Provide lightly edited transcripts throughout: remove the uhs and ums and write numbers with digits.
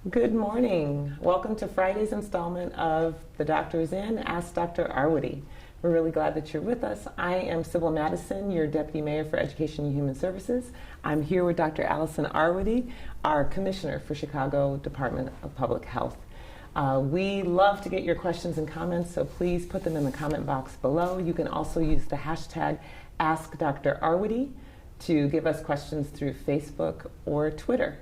Good morning. Welcome to Friday's installment of The Doctor's In, Ask Dr. Arwady. We're really glad that you're with us. I am Sybil Madison, your Deputy Mayor for Education and Human Services. I'm here with Dr. Allison Arwady, our Commissioner for Chicago Department of Public Health. We love to get your questions and comments, so please put them in the comment box below. You can also use the hashtag AskDrArwady to give us questions through Facebook or Twitter.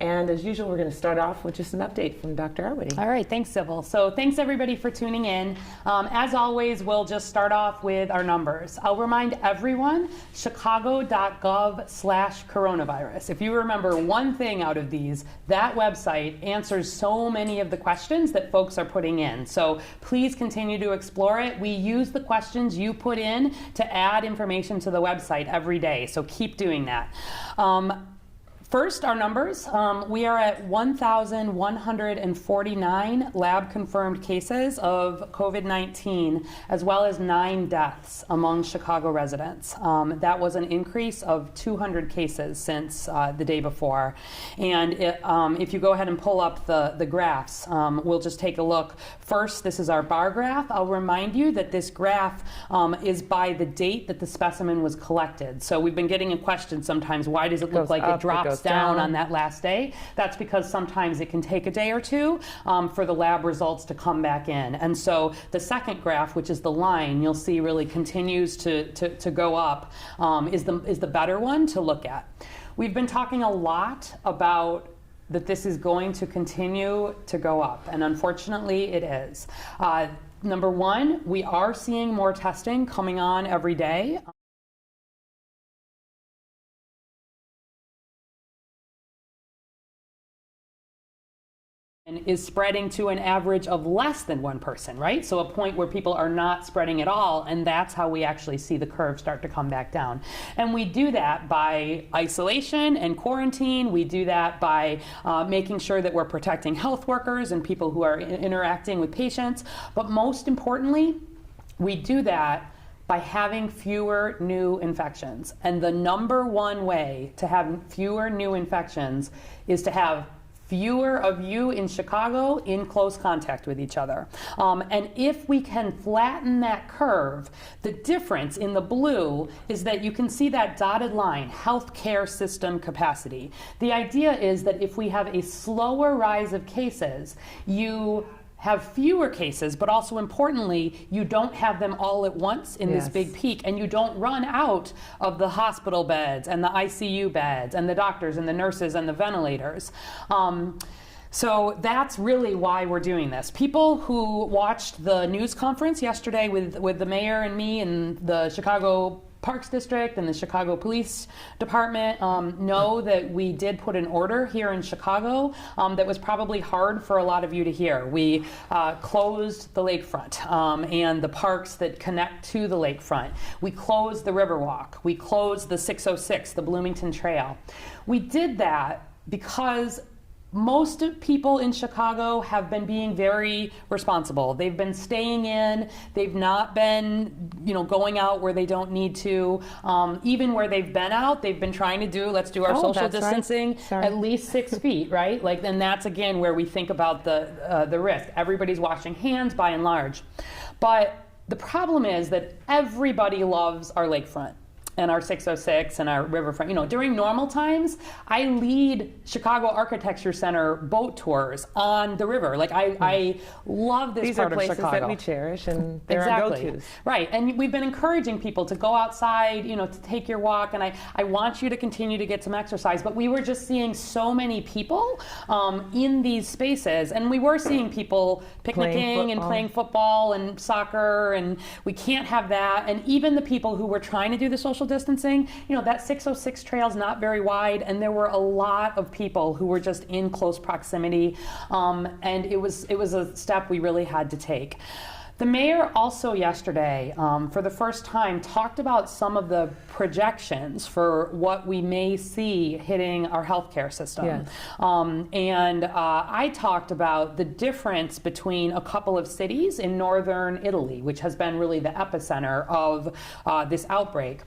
And as usual, we're going to start off with just an update from Dr. Arwady. All right, thanks, Sybil. So thanks everybody for tuning in. As always, we'll just start off with our numbers. I'll remind everyone, chicago.gov/coronavirus. If you remember one thing out of these, that website answers so many of the questions that folks are putting in. So please continue to explore it. We use the questions you put in to add information to the website every day, so keep doing that. First, our numbers. We are at 1,149 lab-confirmed cases of COVID-19, as well as 9 deaths among Chicago residents. That was an increase of 200 cases since the day before. And if you go ahead and pull up the graphs, we'll just take a look. First, this is our bar graph. I'll remind you that this graph is by the date that the specimen was collected. So we've been getting a question sometimes, why does it look like it drops down on that last day? That's because sometimes it can take a day or two for the lab results to come back in. And so the second graph, which is the line, you'll see really continues to go up, is the better one to look at. We've been talking a lot about that this is going to continue to go up, and unfortunately it is. Number one, we are seeing more testing coming on every day. And is spreading to an average of less than one person, right? So a point where people are not spreading at all, and that's how we actually see the curve start to come back down. And we do that by isolation and quarantine. We do that by making sure that we're protecting health workers and people who are interacting with patients. But most importantly, we do that by having fewer new infections. And the number one way to have fewer new infections is to have fewer of you in Chicago in close contact with each other. And if we can flatten that curve, the difference in the blue is that you can see that dotted line, healthcare system capacity. The idea is that if we have a slower rise of cases, you have fewer cases, but also importantly, you don't have them all at once in this big peak, and you don't run out of the hospital beds and the ICU beds and the doctors and the nurses and the ventilators. So that's really why we're doing this. People who watched the news conference yesterday with the mayor and me and the Chicago Parks District and the Chicago Police Department know that we did put an order here in Chicago that was probably hard for a lot of you to hear. We closed the lakefront and the parks that connect to the lakefront. We closed the Riverwalk. We closed the 606, the Bloomington Trail. We did that because most people in Chicago have been being very responsible. They've been staying in. They've not been, going out where they don't need to. Even where they've been out, they've been trying to do, let's do our social distancing at least 6 feet, right? And that's again where we think about the risk. Everybody's washing hands by and large. But the problem is that everybody loves our lakefront and our 606 and our riverfront. During normal times, I lead Chicago Architecture Center boat tours on the river. I love this part of Chicago. These are places that we cherish, and they're our go-tos. Right, and we've been encouraging people to go outside, to take your walk, and I want you to continue to get some exercise, but we were just seeing so many people in these spaces, and we were seeing people picnicking and playing football and soccer, and we can't have that. And even the people who were trying to do the social distancing, that 606 trail's not very wide, and there were a lot of people who were just in close proximity, and it was a step we really had to take. The mayor also yesterday, for the first time, talked about some of the projections for what we may see hitting our healthcare system. Yes. I talked about the difference between a couple of cities in northern Italy, which has been really the epicenter of this outbreak.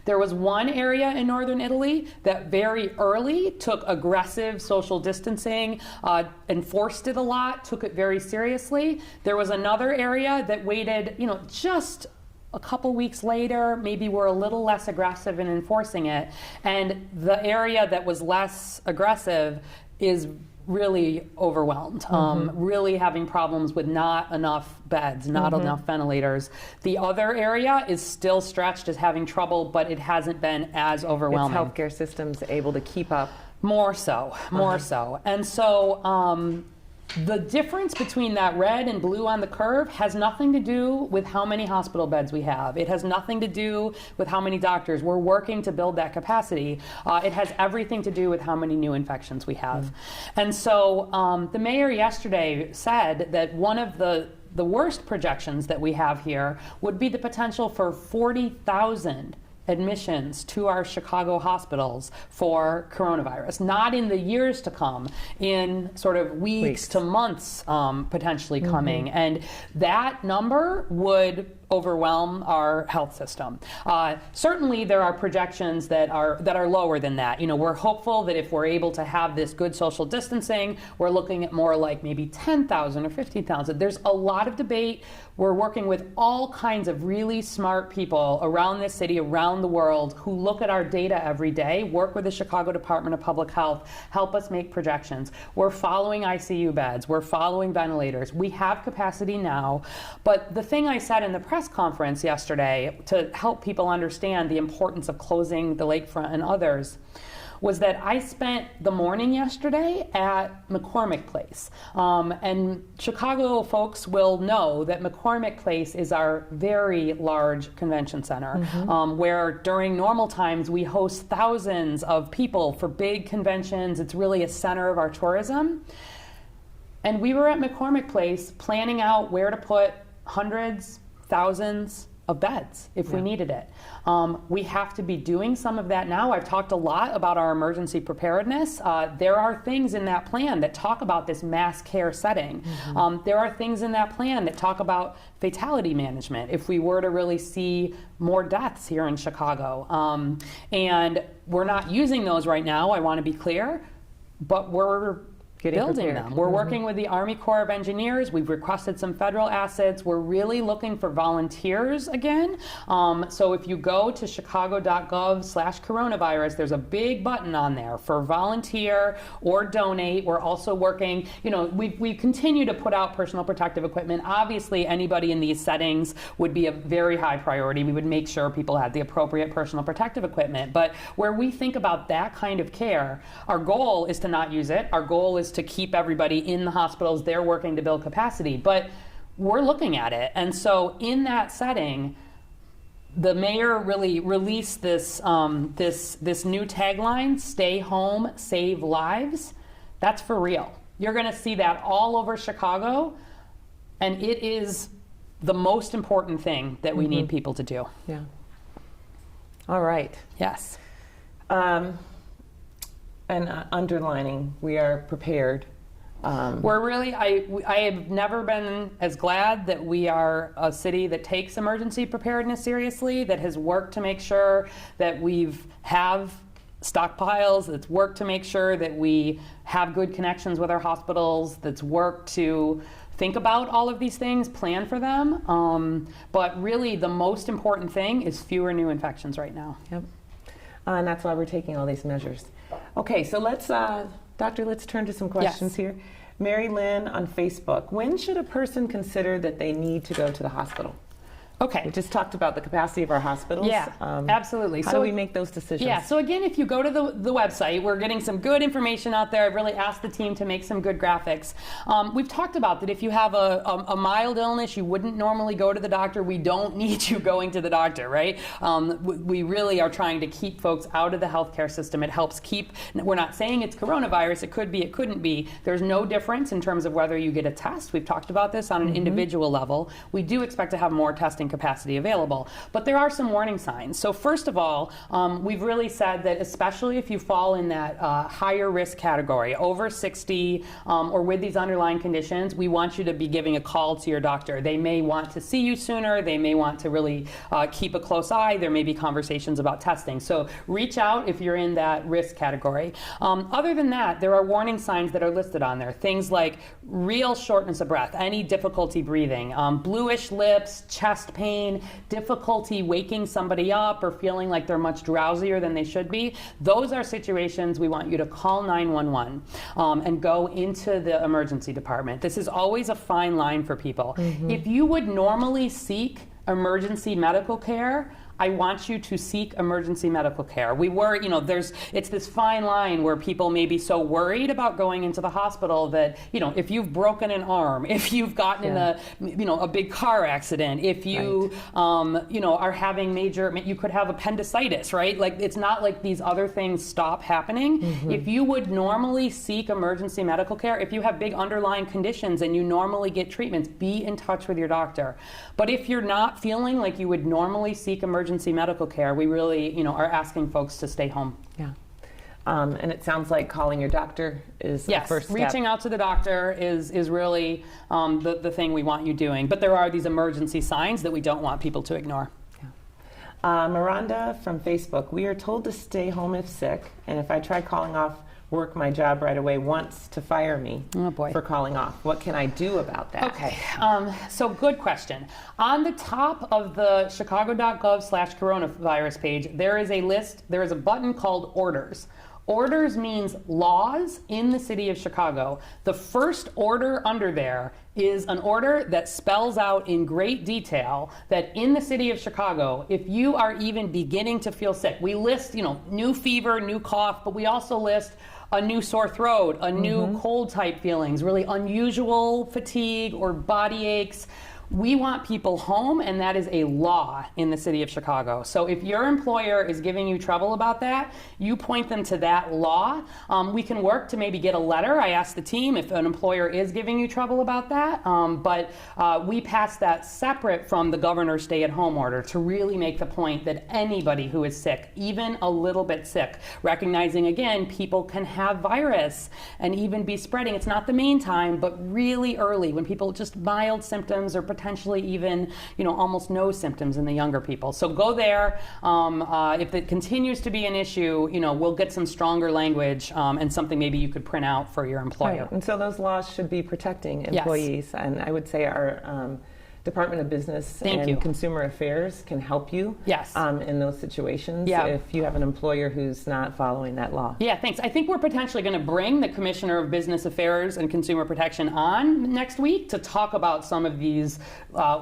There was one area in northern Italy that very early took aggressive social distancing, enforced it a lot, took it very seriously. There was another area that waited, just a couple weeks later, maybe were a little less aggressive in enforcing it. And the area that was less aggressive is really overwhelmed, really having problems with not enough beds, not enough ventilators. The other area is still stretched as having trouble, but it hasn't been as overwhelming. Its healthcare system's able to keep up. More so. And so the difference between that red and blue on the curve has nothing to do with how many hospital beds we have. It has nothing to do with how many doctors. We're working to build that capacity. It has everything to do with how many new infections we have. And so the mayor yesterday said that one of the worst projections that we have here would be the potential for 40,000 admissions to our Chicago hospitals for coronavirus, not in the years to come, in sort of weeks to months potentially coming. And that number would overwhelm our health system. Certainly there are projections that are lower than that. We're hopeful that if we're able to have this good social distancing, we're looking at more like maybe 10,000 or 15,000. There's a lot of debate. We're working with all kinds of really smart people around this city, around the world, who look at our data every day, work with the Chicago Department of Public Health, help us make projections. We're following ICU beds. We're following ventilators. We have capacity now. But the thing I said in the press conference yesterday to help people understand the importance of closing the lakefront and others was that I spent the morning yesterday at McCormick Place. And Chicago folks will know that McCormick Place is our very large convention center, where during normal times we host thousands of people for big conventions. It's really a center of our tourism. And we were at McCormick Place planning out where to put hundreds, thousands of beds if we needed it. We have to be doing some of that now. I've talked a lot about our emergency preparedness. There are things in that plan that talk about this mass care setting. There are things in that plan that talk about fatality management if we were to really see more deaths here in Chicago. And we're not using those right now, I want to be clear, but we're building them. We're working with the Army Corps of Engineers. We've requested some federal assets. We're really looking for volunteers again. So if you go to chicago.gov/coronavirus, there's a big button on there for volunteer or donate. We're also working, we continue to put out personal protective equipment. Obviously, anybody in these settings would be a very high priority. We would make sure people had the appropriate personal protective equipment. But where we think about that kind of care, our goal is to not use it. Our goal is to keep everybody in the hospitals. They're working to build capacity, but we're looking at it. And so in that setting, the mayor really released this this new tagline, "Stay home, save lives." That's for real. You're going to see that all over Chicago, and it is the most important thing that we need people to do. Yeah. All right. Yes. And underlining, we are prepared. We're really, I have never been as glad that we are a city that takes emergency preparedness seriously, that has worked to make sure that have stockpiles, that's worked to make sure that we have good connections with our hospitals, that's worked to think about all of these things, plan for them. But really the most important thing is fewer new infections right now. Yep. And that's why we're taking all these measures. Okay, so let's turn to some questions here. Mary Lynn on Facebook. When should a person consider that they need to go to the hospital? Okay. We just talked about the capacity of our hospitals. Yeah, absolutely. How do we make those decisions? Yeah, so again, if you go to the website, we're getting some good information out there. I've really asked the team to make some good graphics. We've talked about that if you have a mild illness, you wouldn't normally go to the doctor. We don't need you going to the doctor, right? We really are trying to keep folks out of the healthcare system. It helps keep, we're not saying it's coronavirus. It could be, it couldn't be. There's no difference in terms of whether you get a test. We've talked about this on an individual level. We do expect to have more testing testing capacity available. But there are some warning signs. So first of all, we've really said that especially if you fall in that higher risk category, over 60 or with these underlying conditions, we want you to be giving a call to your doctor. They may want to see you sooner. They may want to really keep a close eye. There may be conversations about testing. So reach out if you're in that risk category. Other than that, there are warning signs that are listed on there. Things like real shortness of breath, any difficulty breathing, bluish lips, chest pain, difficulty waking somebody up or feeling like they're much drowsier than they should be. Those are situations we want you to call 911 and go into the emergency department. This is always a fine line for people. If you would normally seek emergency medical care, I want you to seek emergency medical care. It's this fine line where people may be so worried about going into the hospital that, if you've broken an arm, if you've gotten in a big car accident, if you, are having you could have appendicitis, right? Like, it's not like these other things stop happening. If you would normally seek emergency medical care, if you have big underlying conditions and you normally get treatments, be in touch with your doctor. But if you're not feeling like you would normally seek emergency medical care, we really, are asking folks to stay home. Yeah. And it sounds like calling your doctor is the first step. Reaching out to the doctor is really the thing we want you doing. But there are these emergency signs that we don't want people to ignore. Yeah. Miranda from Facebook, we are told to stay home if sick, and if I try calling off work, my job right away wants to fire me for calling off. What can I do about that? Okay, so good question. On the top of the chicago.gov/coronavirus page, there is a button called Orders. Orders means laws in the city of Chicago. The first order under there is an order that spells out in great detail that in the city of Chicago, if you are even beginning to feel sick, we list, new fever, new cough, but we also list a new sore throat, a new cold type feelings, really unusual fatigue or body aches. We want people home, and that is a law in the city of Chicago. So if your employer is giving you trouble about that, you point them to that law. We can work to maybe get a letter. I asked the team if an employer is giving you trouble about that, but we pass that separate from the governor's stay-at-home order to really make the point that anybody who is sick, even a little bit sick, recognizing, again, people can have virus and even be spreading. It's not the main time, but really early when people just mild symptoms or potentially even, almost no symptoms in the younger people. So go there. If it continues to be an issue, we'll get some stronger language and something maybe you could print out for your employer. Right. And so those laws should be protecting employees. Yes. And I would say our Department of Business and Consumer Affairs can help you in those situations if you have an employer who's not following that law. Yeah, thanks. I think we're potentially going to bring the Commissioner of Business Affairs and Consumer Protection on next week to talk about some of these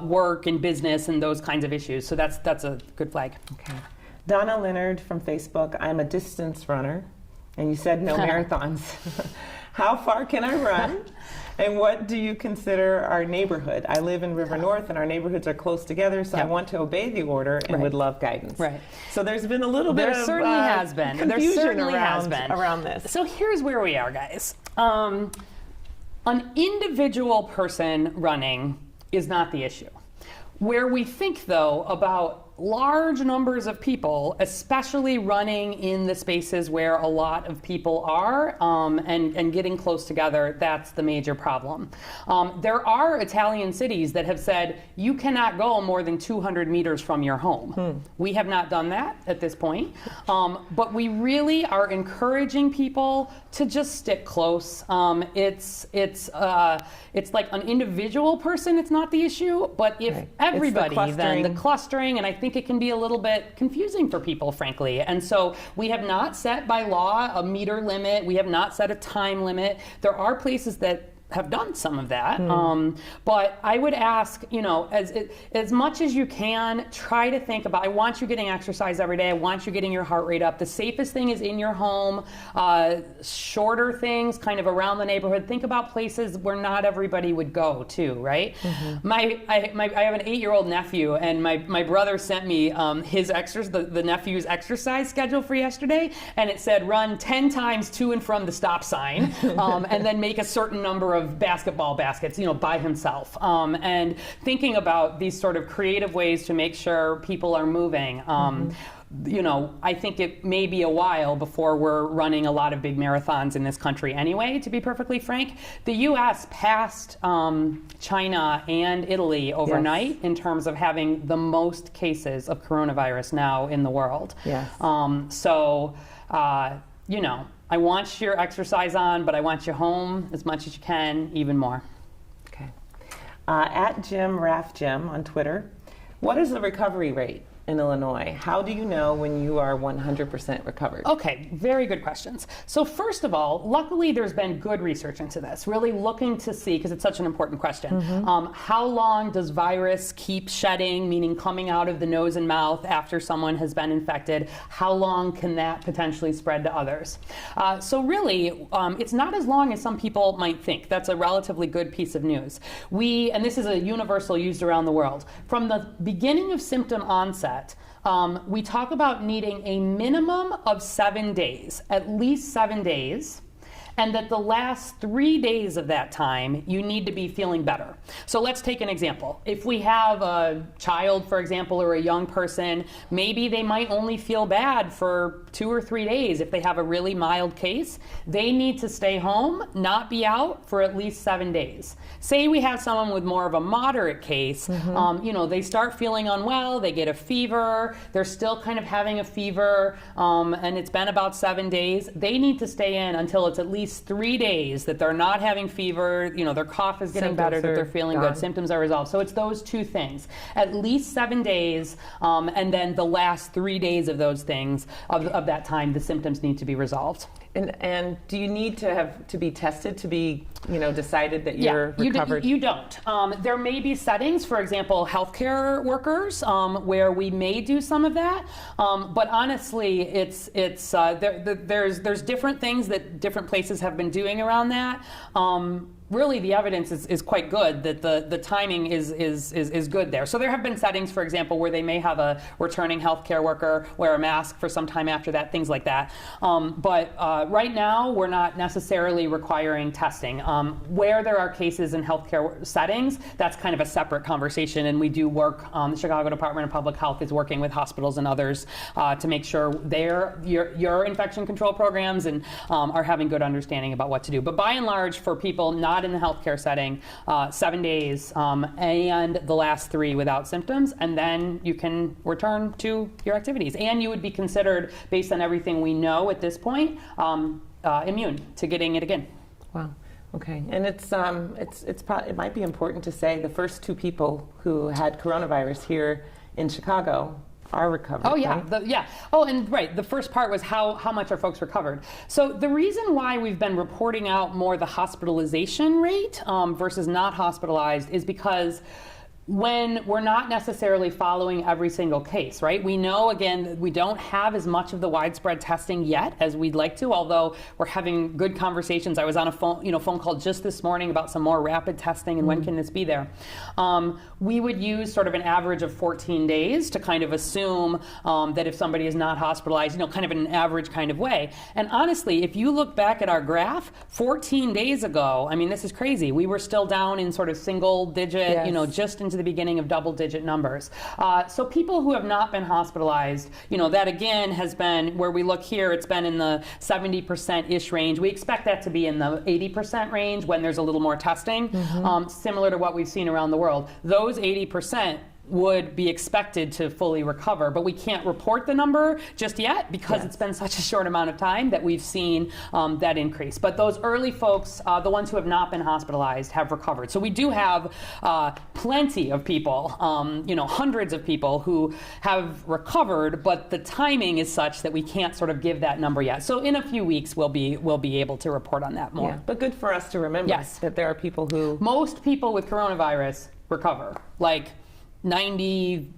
work and business and those kinds of issues. So that's a good flag. Okay. Donna Leonard from Facebook, I'm a distance runner, and you said no marathons. How far can I run? And what do you consider our neighborhood? I live in River North, and our neighborhoods are close together, so I want to obey the order and would love guidance. Right. So there's been a little bit of confusion around this. So here's where we are, guys. An individual person running is not the issue. Where we think, though, about large numbers of people, especially running in the spaces where a lot of people are and getting close together, that's the major problem. There are Italian cities that have said you cannot go more than 200 meters from your home. We have not done that at this point, but we really are encouraging people to just stick close. It's like an individual person, it's not the issue, but if everybody, then the clustering, and I think it can be a little bit confusing for people, frankly. And so we have not set by law a meter limit. We have not set a time limit. There are places that have done some of that. But I would ask, as much as you can, try to think about, I want you getting exercise every day. I want you getting your heart rate up. The safest thing is in your home. Shorter things kind of around the neighborhood. Think about places where not everybody would go too, right? I have an 8-year-old nephew, and my brother sent me the nephew's exercise schedule for yesterday, and it said run 10 times to and from the stop sign, and then make a certain number of of basketball baskets, by himself. And thinking about these sort of creative ways to make sure people are moving. I think it may be a while before we're running a lot of big marathons in this country anyway, to be perfectly frank. The U.S. passed China and Italy overnight in terms of having the most cases of coronavirus now in the world. Yes. I want your exercise on, but I want you home as much as you can, even more. Okay. At Jim Raff Jim on Twitter, what is the recovery rate in Illinois? How do you know when you are 100% recovered? Okay, very good questions. So first of all, luckily there's been good research into this, really looking to see, because it's such an important question, how long does virus keep shedding, meaning coming out of the nose and mouth after someone has been infected? How long can that potentially spread to others? So really, it's not as long as some people might think. That's a relatively good piece of news. And this is a universal used around the world. From the beginning of symptom onset, we talk about needing a minimum of 7 days, at least 7 days, and that the last 3 days of that time, you need to be feeling better. So let's take an example. If we have a child, for example, or a young person, maybe they might only feel bad for 2 or 3 days. If they have a really mild case, they need to stay home, not be out for at least 7 days. Say we have someone with more of a moderate case, they start feeling unwell, they get a fever, they're still kind of having a fever, and it's been about 7 days. They need to stay in until it's at least 3 days that they're not having fever, their cough is getting better, that they're feeling good, symptoms are resolved. So it's those two things. At least 7 days, and then the last 3 days of those things, of that time, the symptoms need to be resolved. And do you need to be tested to be, decided that you're recovered? You don't. There may be settings, for example, healthcare workers, where we may do some of that. But honestly, there's different things that different places have been doing around that. Really, the evidence is quite good that the timing is good there. So there have been settings, for example, where they may have a returning healthcare worker wear a mask for some time after that, things like that. But right now, we're not necessarily requiring testing. Where there are cases in healthcare settings, that's kind of a separate conversation, and we do work. The Chicago Department of Public Health is working with hospitals and others to make sure your infection control programs and are having good understanding about what to do. But by and large, for people not in the healthcare setting, 7 days, and the last 3 without symptoms, and then you can return to your activities. And you would be considered, based on everything we know at this point, immune to getting it again. Wow. Okay. And it might be important to say the first 2 people who had coronavirus here in Chicago are recovered. Oh yeah, right? The first part was how much are folks recovered. So the reason why we've been reporting out more the hospitalization rate versus not hospitalized is because when we're not necessarily following every single case, right? We know, again, that we don't have as much of the widespread testing yet as we'd like to, although we're having good conversations. I was on a phone call just this morning about some more rapid testing and when can this be there. We would use sort of an average of 14 days to kind of assume that if somebody is not hospitalized, kind of in an average kind of way. And honestly, if you look back at our graph, 14 days ago, this is crazy. We were still down in sort of single digit, just into the beginning of double-digit numbers. So people who have not been hospitalized, that again has been, where we look here, it's been in the 70%-ish range. We expect that to be in the 80% range when there's a little more testing, similar to what we've seen around the world. Those 80% would be expected to fully recover, but we can't report the number just yet because it's been such a short amount of time that we've seen that increase. But those early folks, the ones who have not been hospitalized, have recovered. So we do have plenty of people, hundreds of people who have recovered, but the timing is such that we can't sort of give that number yet. So in a few weeks, we'll be able to report on that more. Yeah, but good for us to remember that there are people who... Most people with coronavirus recover. Like 90,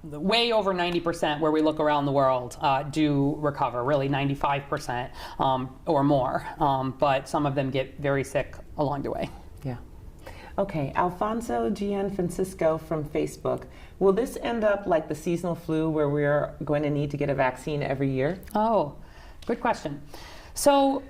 way over 90% where we look around the world do recover, really 95% or more. But some of them get very sick along the way. Yeah. Okay, Alfonso Gian Francisco from Facebook. Will this end up like the seasonal flu where we're going to need to get a vaccine every year? Oh, good question. So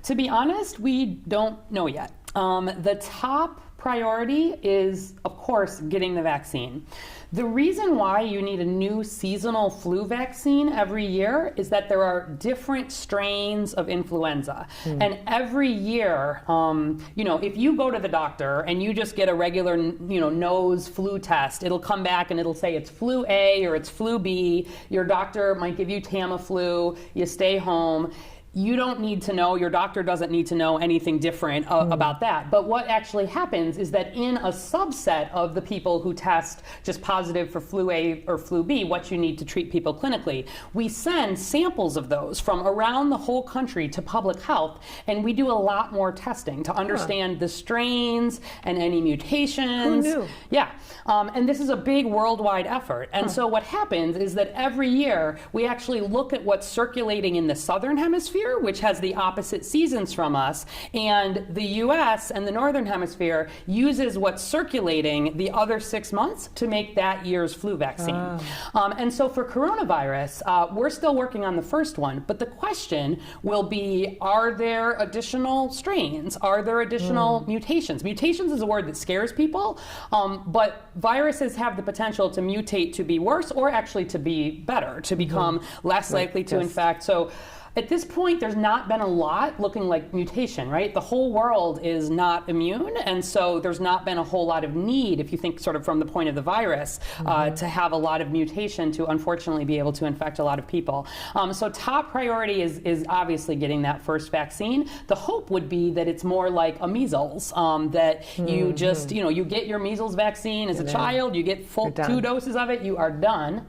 To be honest, we don't know yet. The top priority is, of course, getting the vaccine. The reason why you need a new seasonal flu vaccine every year is that there are different strains of influenza. And every year, if you go to the doctor and you just get a regular, nose flu test, it'll come back and it'll say it's flu A or it's flu B. Your doctor might give you Tamiflu. You stay home. You don't need to know, your doctor doesn't need to know anything different about that. But what actually happens is that in a subset of the people who test just positive for flu A or flu B, what you need to treat people clinically, we send samples of those from around the whole country to public health, and we do a lot more testing to understand the strains and any mutations. Who knew? Yeah, and this is a big worldwide effort. And so what happens is that every year we actually look at what's circulating in the southern hemisphere, which has the opposite seasons from us, and the US and the northern hemisphere uses what's circulating the other 6 months to make that year's flu vaccine. And so for coronavirus, we're still working on the first one, but the question will be, are there additional strains? Are there additional mutations? Mutations is a word that scares people, but viruses have the potential to mutate to be worse or actually to be better, to become less likely to infect. So at this point, there's not been a lot looking like mutation, right? The whole world is not immune, and so there's not been a whole lot of need, if you think sort of from the point of the virus, to have a lot of mutation to unfortunately be able to infect a lot of people. So top priority is obviously getting that first vaccine. The hope would be that it's more like a measles, that you just, you get your measles vaccine as a child, you get full 2 doses of it, you are done.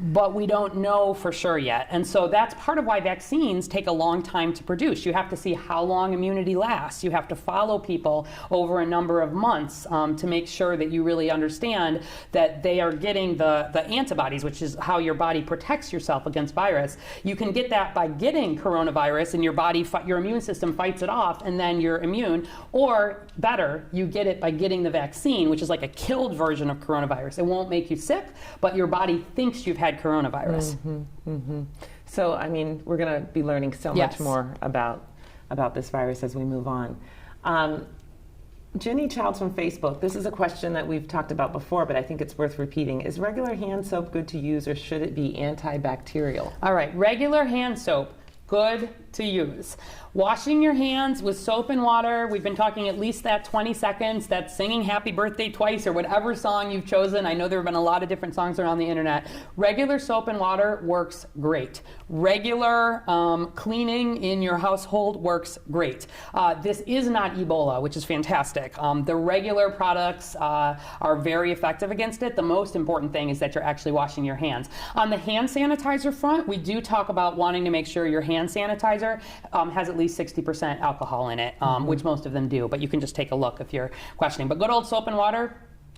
But we don't know for sure yet. And so that's part of why vaccines take a long time to produce. You have to see how long immunity lasts. You have to follow people over a number of months to make sure that you really understand that they are getting the antibodies, which is how your body protects yourself against virus. You can get that by getting coronavirus and your immune system fights it off and then you're immune. Or better, you get it by getting the vaccine, which is like a killed version of coronavirus. It won't make you sick, but your body thinks you've had coronavirus. So, I mean, we're going to be learning so much more about this virus as we move on. Jenny Childs from Facebook, this is a question that we've talked about before, but I think it's worth repeating. Is regular hand soap good to use, or should it be antibacterial? All right, regular hand soap, good to use. Washing your hands with soap and water, we've been talking at least that 20 seconds, that's singing happy birthday twice or whatever song you've chosen. I know there have been a lot of different songs around the internet. Regular soap and water works great. Regular cleaning in your household works great. This is not Ebola, which is fantastic. The regular products are very effective against it. The most important thing is that you're actually washing your hands. On the hand sanitizer front, we do talk about wanting to make sure your hand sanitizer has at least 60% alcohol in it, which most of them do, but you can just take a look if you're questioning. But good old soap and water,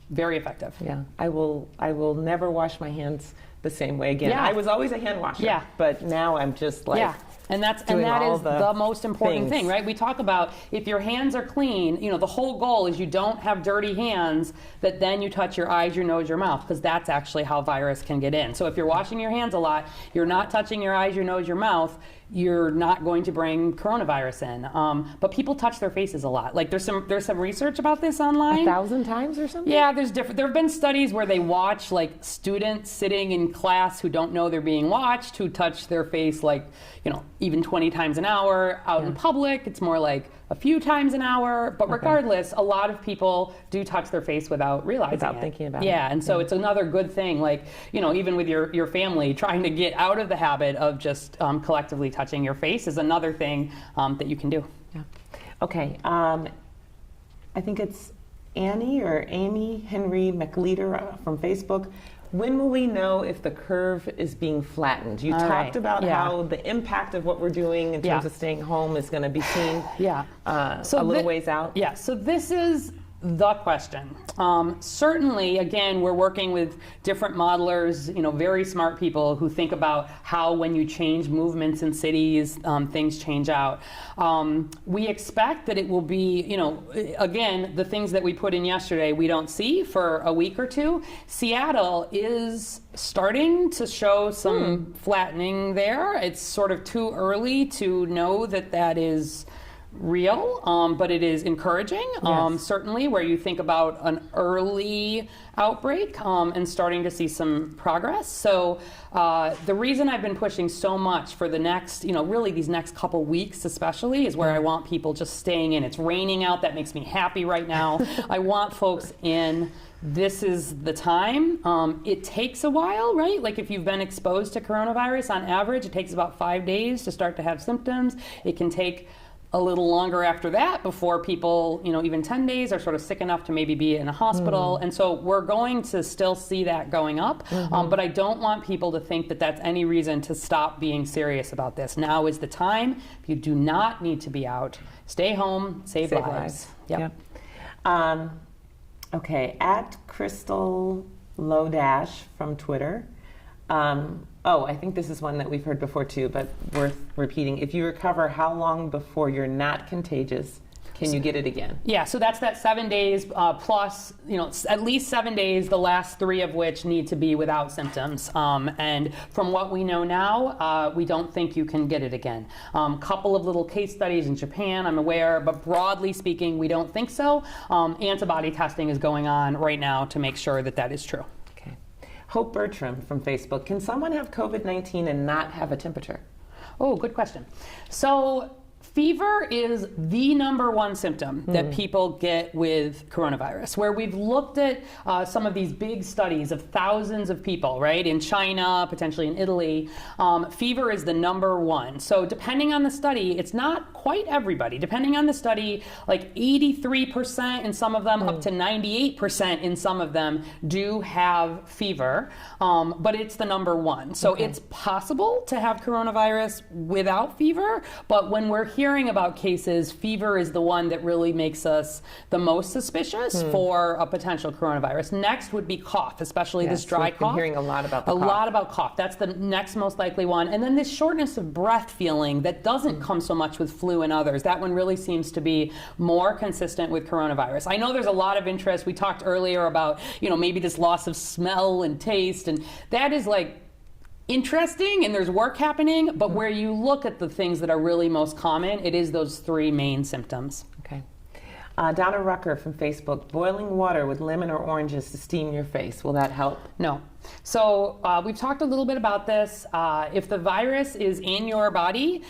very effective. Yeah, I will never wash my hands the same way again. I was always a hand washer, but now I'm just like And that is the most important thing, right? We talk about if your hands are clean, the whole goal is you don't have dirty hands that then you touch your eyes, your nose, your mouth, because that's actually how virus can get in. So if you're washing your hands a lot, you're not touching your eyes, your nose, your mouth, you're not going to bring coronavirus in. But people touch their faces a lot. Like there's some research about this online. 1,000 times or something? Yeah, there have been studies where they watch like students sitting in class who don't know they're being watched, who touch their face like, even 20 times an hour. Out in public, it's more like a few times an hour. But regardless, a lot of people do touch their face without realizing without thinking about it. Yeah, and so it's another good thing, like, even with your family, trying to get out of the habit of just collectively touching your face is another thing that you can do. Yeah. Okay. I think it's Annie or Amy Henry McLeader from Facebook. When will we know if the curve is being flattened? You talked about how the impact of what we're doing in terms of staying home is going to be seen a little ways out. Yeah, so this is the question. Certainly, again, we're working with different modelers, very smart people who think about how when you change movements in cities, things change out. We expect that it will be, again, the things that we put in yesterday we don't see for a week or two. Seattle is starting to show some flattening there. It's sort of too early to know that that is real, but it is encouraging, certainly, where you think about an early outbreak and starting to see some progress. So the reason I've been pushing so much for the next, really these next couple weeks especially, is where I want people just staying in. It's raining out. That makes me happy right now. I want folks in. This is the time. It takes a while, right? Like if you've been exposed to coronavirus, on average, it takes about 5 days to start to have symptoms. It can take a little longer after that before people, even 10 days are sort of sick enough to maybe be in a hospital. And so we're going to still see that going up. But I don't want people to think that that's any reason to stop being serious about this. Now is the time. If you do not need to be out, stay home, save lives. Yep. Okay, at Crystal Lodash from Twitter. I think this is one that we've heard before too, but worth repeating. If you recover, how long before you're not contagious can you get it again? Yeah, so that's that 7 days plus, at least 7 days, the last 3 of which need to be without symptoms. And from what we know now, we don't think you can get it again. Couple of little case studies in Japan, I'm aware, but broadly speaking, we don't think so. Antibody testing is going on right now to make sure that that is true. Hope Bertram from Facebook. Can someone have COVID-19 and not have a temperature? Oh, good question. So fever is the #1 symptom that people get with coronavirus, where we've looked at some of these big studies of thousands of people, right, in China, potentially in Italy. Fever is the #1. So depending on the study, it's not quite everybody. Depending on the study, like 83% in some of them, up to 98% in some of them do have fever, but it's the #1. So it's possible to have coronavirus without fever, but when we're hearing about cases, fever is the one that really makes us the most suspicious for a potential coronavirus. Next would be cough, especially this dry cough. We've been hearing a lot about a lot about cough. That's the next most likely one. And then this shortness of breath feeling that doesn't come so much with flu and others. That one really seems to be more consistent with coronavirus. I know there's a lot of interest. We talked earlier about, maybe this loss of smell and taste, and that is like interesting, and there's work happening, but where you look at the things that are really most common, it is those 3 main symptoms. Okay. Donna Rucker from Facebook. Boiling water with lemon or oranges to steam your face. Will that help? No. So we've talked a little bit about this. If the virus is in your body,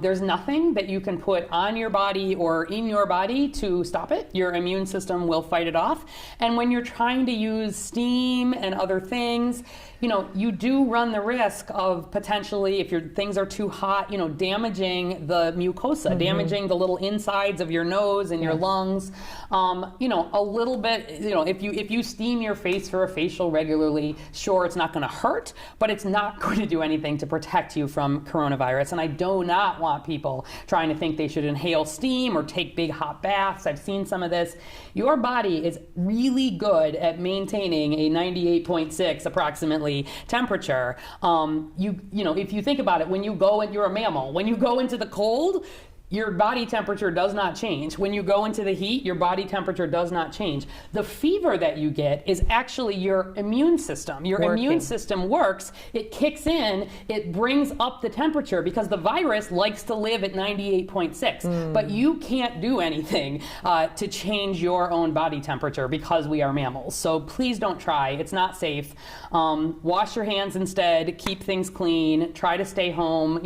there's nothing that you can put on your body or in your body to stop it. Your immune system will fight it off. And when you're trying to use steam and other things, you do run the risk of potentially, if your things are too hot, damaging the mucosa, damaging the little insides of your nose and your lungs. A little bit, if you steam your face for a facial regularly, sure, it's not going to hurt, but it's not going to do anything to protect you from coronavirus. And I do not want people trying to think they should inhale steam or take big hot baths. I've seen some of this. Your body is really good at maintaining a 98.6 approximately temperature. If you think about it, you're a mammal. When you go into the cold, your body temperature does not change. When you go into the heat, your body temperature does not change. The fever that you get is actually your immune system. Your immune system works, it kicks in, it brings up the temperature because the virus likes to live at 98.6. But you can't do anything to change your own body temperature because we are mammals. So please don't try, it's not safe. Wash your hands instead, keep things clean, try to stay home.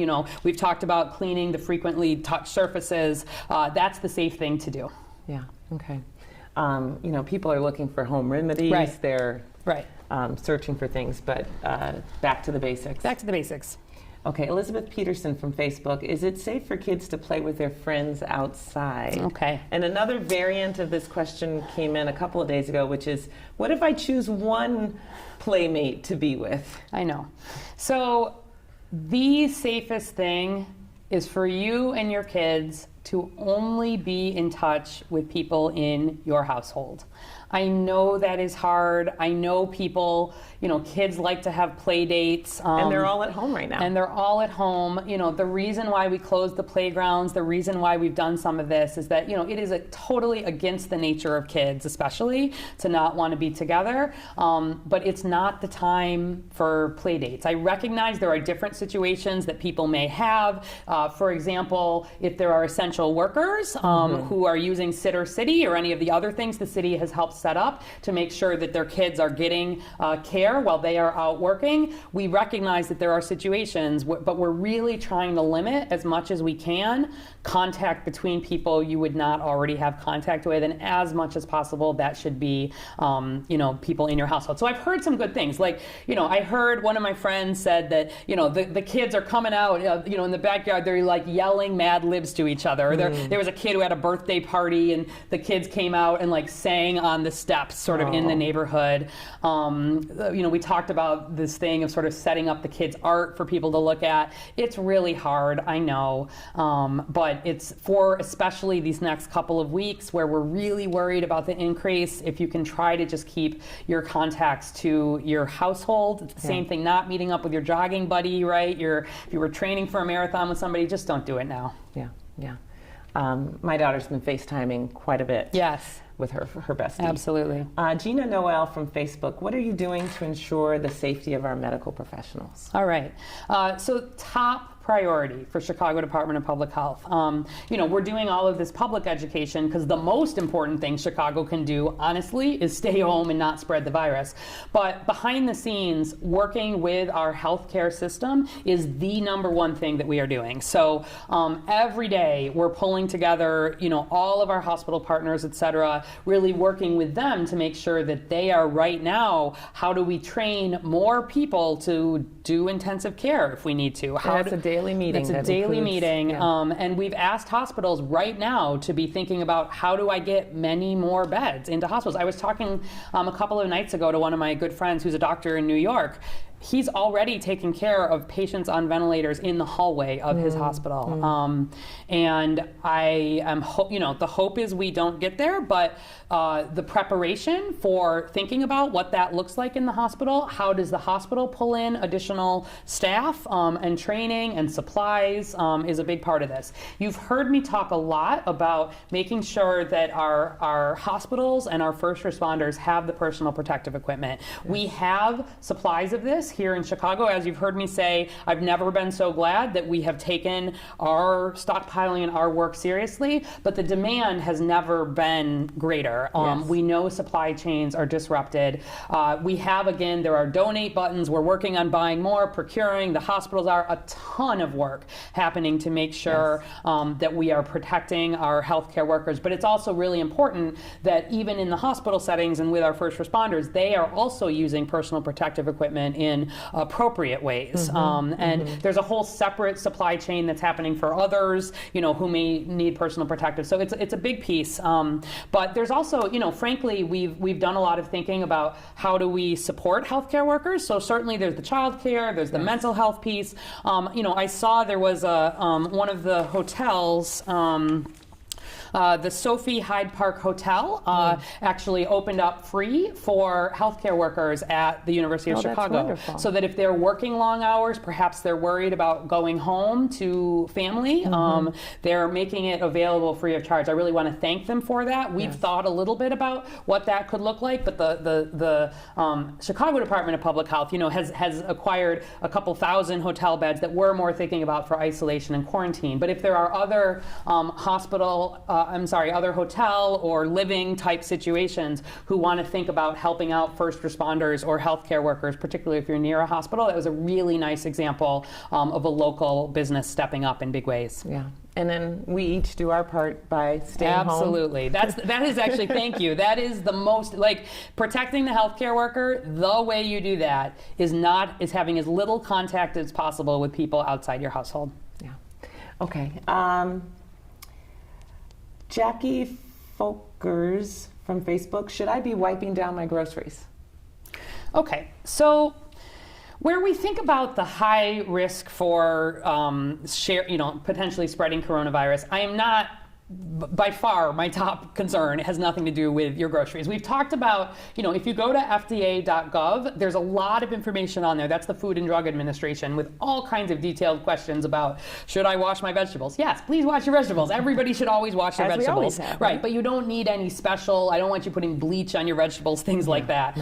We've talked about cleaning the frequently touched surfaces. That's the safe thing to do. Yeah, okay. People are looking for home remedies. Right. They're searching for things, but back to the basics. Back to the basics. Okay, Elizabeth Peterson from Facebook. Is it safe for kids to play with their friends outside? Okay. And another variant of this question came in a couple of days ago, which is, what if I choose one playmate to be with? I know. So the safest thing is for you and your kids to only be in touch with people in your household. I know that is hard. I know people, kids like to have play dates. And they're all at home right now. And they're all at home. The reason why we closed the playgrounds, the reason why we've done some of this is that, it is totally against the nature of kids, especially, to not want to be together. But it's not the time for play dates. I recognize there are different situations that people may have. For example, if there are essential workers who are using Sitter City or any of the other things the city has helped set up to make sure that their kids are getting care while they are out working. We recognize that there are situations, but we're really trying to limit as much as we can contact between people you would not already have contact with, and as much as possible that should be people in your household. So I've heard some good things, like I heard one of my friends said that the kids are coming out in the backyard, they're like yelling Mad Libs to each other. Or there was a kid who had a birthday party and the kids came out and like sang on the steps sort of in the neighborhood. We talked about this thing of sort of setting up the kids' art for people to look at. It's really hard, I know, but it's for especially these next couple of weeks where we're really worried about the increase. If you can try to just keep your contacts to your household, it's the same thing, not meeting up with your jogging buddy, right? If you were training for a marathon with somebody, just don't do it now. Yeah. My daughter's been FaceTiming quite a bit. Yes. With her bestie. Absolutely. Gina Noel from Facebook, what are you doing to ensure the safety of our medical professionals? All right. So top priority for Chicago Department of Public Health. We're doing all of this public education because the most important thing Chicago can do, honestly, is stay home and not spread the virus. But behind the scenes, working with our healthcare system is the number one thing that we are doing. So every day we're pulling together, all of our hospital partners, et cetera, really working with them to make sure that they are right now, how do we train more people to do intensive care if we need to? That's a daily meeting. It's a daily meeting. And we've asked hospitals right now to be thinking about how do I get many more beds into hospitals. I was talking a couple of nights ago to one of my good friends who's a doctor in New York. He's already taking care of patients on ventilators in the hallway of his hospital. And I am, the hope is we don't get there, but the preparation for thinking about what that looks like in the hospital, how does the hospital pull in additional staff and training and supplies is a big part of this. You've heard me talk a lot about making sure that our hospitals and our first responders have the personal protective equipment. We have supplies of this here in Chicago. As you've heard me say, I've never been so glad that we have taken our stockpiling and our work seriously, but the demand has never been greater. We know supply chains are disrupted. We have, again, there are donate buttons. We're working on buying more, procuring. The hospitals are a ton of work happening to make sure that we are protecting our healthcare workers. But it's also really important that even in the hospital settings and with our first responders, they are also using personal protective equipment in appropriate ways. There's a whole separate supply chain that's happening for others, who may need personal protective. So it's a big piece. But there's also, frankly, we've done a lot of thinking about how do we support healthcare workers. So certainly there's the child care, there's the mental health piece. I saw there was one of the hotels, the Sophie Hyde Park Hotel actually opened up free for healthcare workers at the University of Chicago. So that if they're working long hours, perhaps they're worried about going home to family, they're making it available free of charge. I really want to thank them for that. We've thought a little bit about what that could look like, but the Chicago Department of Public Health, has acquired a couple thousand hotel beds that we're more thinking about for isolation and quarantine. But if there are other other hotel or living type situations who want to think about helping out first responders or healthcare workers, particularly if you're near a hospital, that was a really nice example of a local business stepping up in big ways. Yeah. And then we each do our part by staying home. Absolutely. That is actually, thank you. That is the most, protecting the healthcare worker, the way you do that is having as little contact as possible with people outside your household. Yeah. Okay. Jackie Folkers from Facebook, should I be wiping down my groceries? Okay. So Where we think about the high risk for potentially spreading coronavirus, I am not, by far, my top concern has nothing to do with your groceries. We've talked about, if you go to FDA.gov, there's a lot of information on there. That's the Food and Drug Administration, with all kinds of detailed questions about, should I wash my vegetables? Yes, please wash your vegetables. Everybody should always wash their vegetables. We always have, right, but you don't need any special, I don't want you putting bleach on your vegetables, things like that.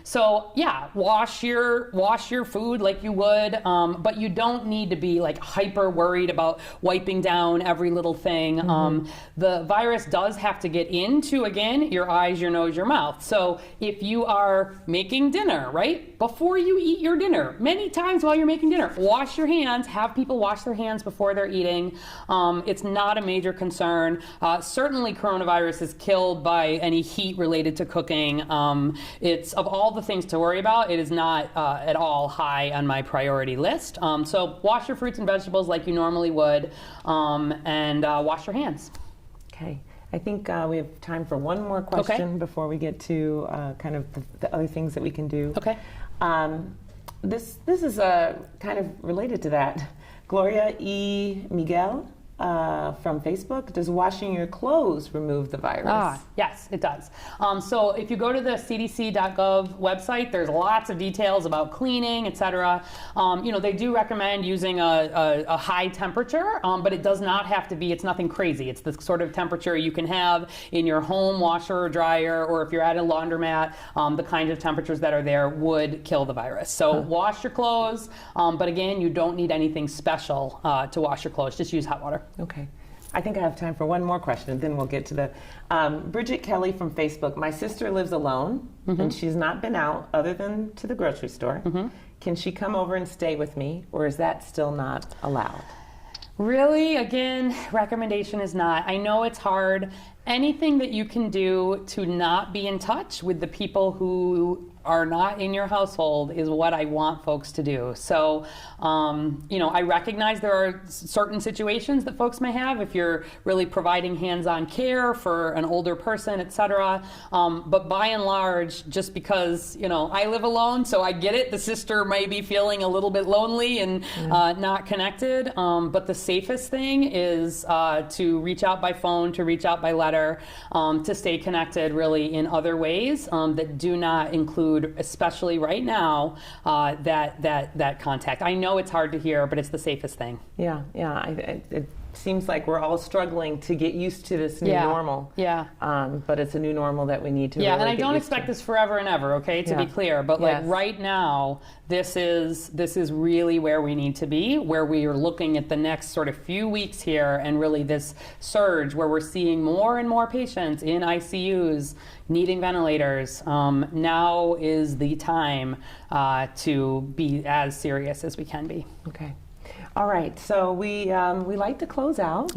So yeah, wash your food like you would, but you don't need to be like hyper worried about wiping down every little thing. The virus does have to get into, again, your eyes, your nose, your mouth. So if you are making dinner, right, before you eat your dinner, many times while you're making dinner, wash your hands, have people wash their hands before they're eating. It's not a major concern. Certainly coronavirus is killed by any heat related to cooking. It's, of all the things to worry about, it is not at all high on my priority list. So wash your fruits and vegetables like you normally would, and wash your hands. Okay. I think we have time for one more question before we get to kind of the other things that we can do. Okay. This is kind of related to that. Gloria E. Miguel from Facebook. Does washing your clothes remove the virus? Yes, it does. So if you go to the cdc.gov website, there's lots of details about cleaning, etc. They do recommend using a high temperature, but it does not have to be, it's nothing crazy. It's the sort of temperature you can have in your home washer or dryer, or if you're at a laundromat, the kinds of temperatures that are there would kill the virus. So wash your clothes, but again, you don't need anything special to wash your clothes. Just use hot water. Okay. I think I have time for one more question, and then we'll get to the... Bridget Kelly from Facebook. My sister lives alone, and she's not been out other than to the grocery store. Can she come over and stay with me, or is that still not allowed? Really, again, recommendation is not. I know it's hard. Anything that you can do to not be in touch with the people who are not in your household is what I want folks to do. So, I recognize there are certain situations that folks may have if you're really providing hands-on care for an older person, etc. But by and large, just because, I live alone, so I get it. The sister may be feeling a little bit lonely and not connected. But the safest thing is to reach out by phone, to reach out by letter, to stay connected really in other ways that do not include, especially right now, that contact. I know it's hard to hear, but it's the safest thing. Yeah. It seems like we're all struggling to get used to this new normal. Yeah. But it's a new normal that we need to. Yeah, really and I get don't used expect to. this forever and ever. Okay, to be clear, but like right now, this is really where we need to be. Where we are looking at the next sort of few weeks here, and really this surge where we're seeing more and more patients in ICUs needing ventilators. Now is the time to be as serious as we can be. Okay. All right. So we like to close out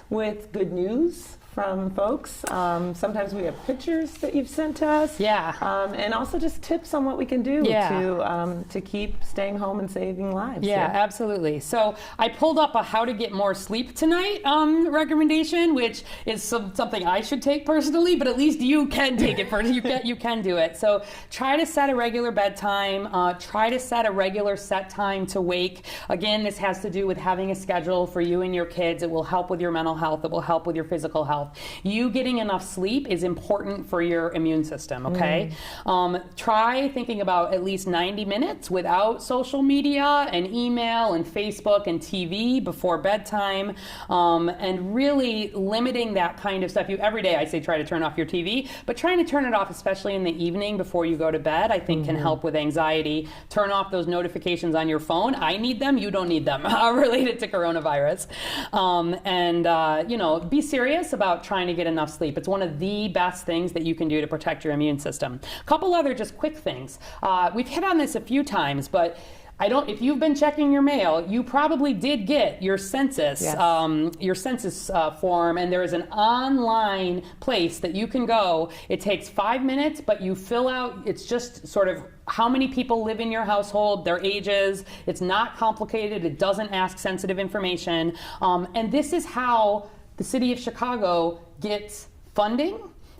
with good news from folks. Sometimes we have pictures that you've sent to us. And also just tips on what we can do to keep staying home and saving lives. Absolutely. So I pulled up a how to get more sleep tonight recommendation, which is something I should take personally, but at least you can take it personally. You can do it. So try to set a regular bedtime. Try to set a regular set time to wake. Again, this has to do with having a schedule for you and your kids. It will help with your mental health. It will help with your physical health. You getting enough sleep is important for your immune system, okay? Try thinking about at least 90 minutes without social media and email and Facebook and TV before bedtime, and really limiting that kind of stuff. Every day I say try to turn off your TV, but trying to turn it off, especially in the evening before you go to bed, I think can help with anxiety. Turn off those notifications on your phone. I need them, you don't need them, related to coronavirus. Be serious about trying to get enough sleep. It's one of the best things that you can do to protect your immune system. A couple other just quick things. We've hit on this a few times, but if you've been checking your mail, you probably did get your census, form, and there is an online place that you can go. It takes 5 minutes, but you fill out, it's just sort of how many people live in your household, their ages. It's not complicated. It doesn't ask sensitive information. And this is how the city of Chicago gets funding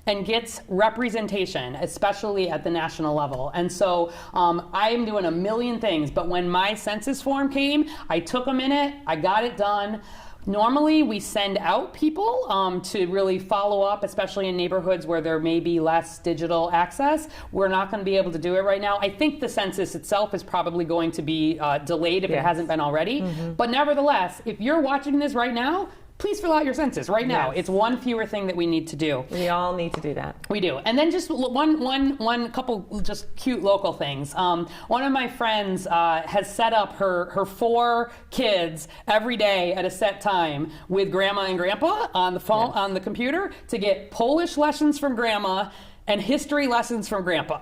and gets representation, especially at the national level. And so I am doing a million things, but when my census form came, I took a minute, I got it done. Normally, we send out people to really follow up, especially in neighborhoods where there may be less digital access. We're not going to be able to do it right now. I think the census itself is probably going to be delayed if it hasn't been already. But nevertheless, if you're watching this right now, please fill out your census right now. Yes. It's one fewer thing that we need to do. We all need to do that. We do. And then just one couple just cute local things. One of my friends has set up her 4 kids every day at a set time with grandma and grandpa on the phone, on the computer, to get Polish lessons from grandma and history lessons from grandpa.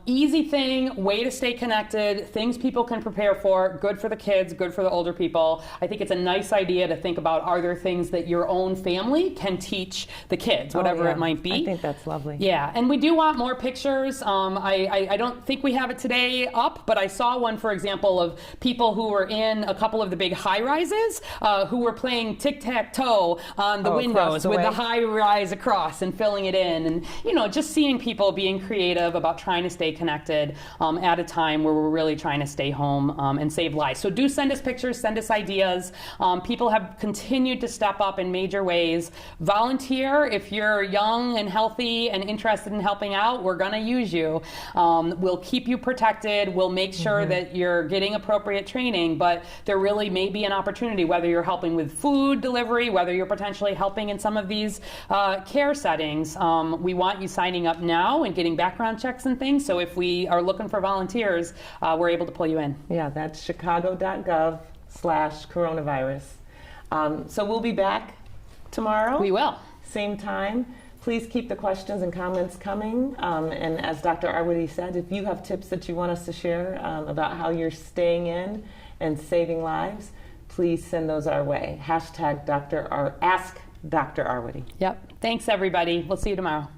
Easy thing, way to stay connected, things people can prepare for, good for the kids, good for the older people. I think it's a nice idea to think about, are there things that your own family can teach the kids, whatever it might be. I think that's lovely. Yeah, and we do want more pictures. I don't think we have it today up, but I saw one, for example, of people who were in a couple of the big high-rises who were playing tic-tac-toe on the windows with the high-rise across and filling it in. And, you know, just seeing people being creative about trying to stay connected at a time where we're really trying to stay home and save lives. So do send us pictures, send us ideas. People have continued to step up in major ways. Volunteer if you're young and healthy and interested in helping out. We're going to use you. We'll keep you protected. We'll make sure that you're getting appropriate training, but there really may be an opportunity, whether you're helping with food delivery, whether you're potentially helping in some of these care settings. We want you signing up now and getting background checks and things. So if we are looking for volunteers, we're able to pull you in. Yeah, that's chicago.gov/coronavirus. So we'll be back tomorrow. We will. Same time. Please keep the questions and comments coming. And as Dr. Arwady said, if you have tips that you want us to share about how you're staying in and saving lives, please send those our way. #Ask Dr. Arwady. Yep. Thanks, everybody. We'll see you tomorrow.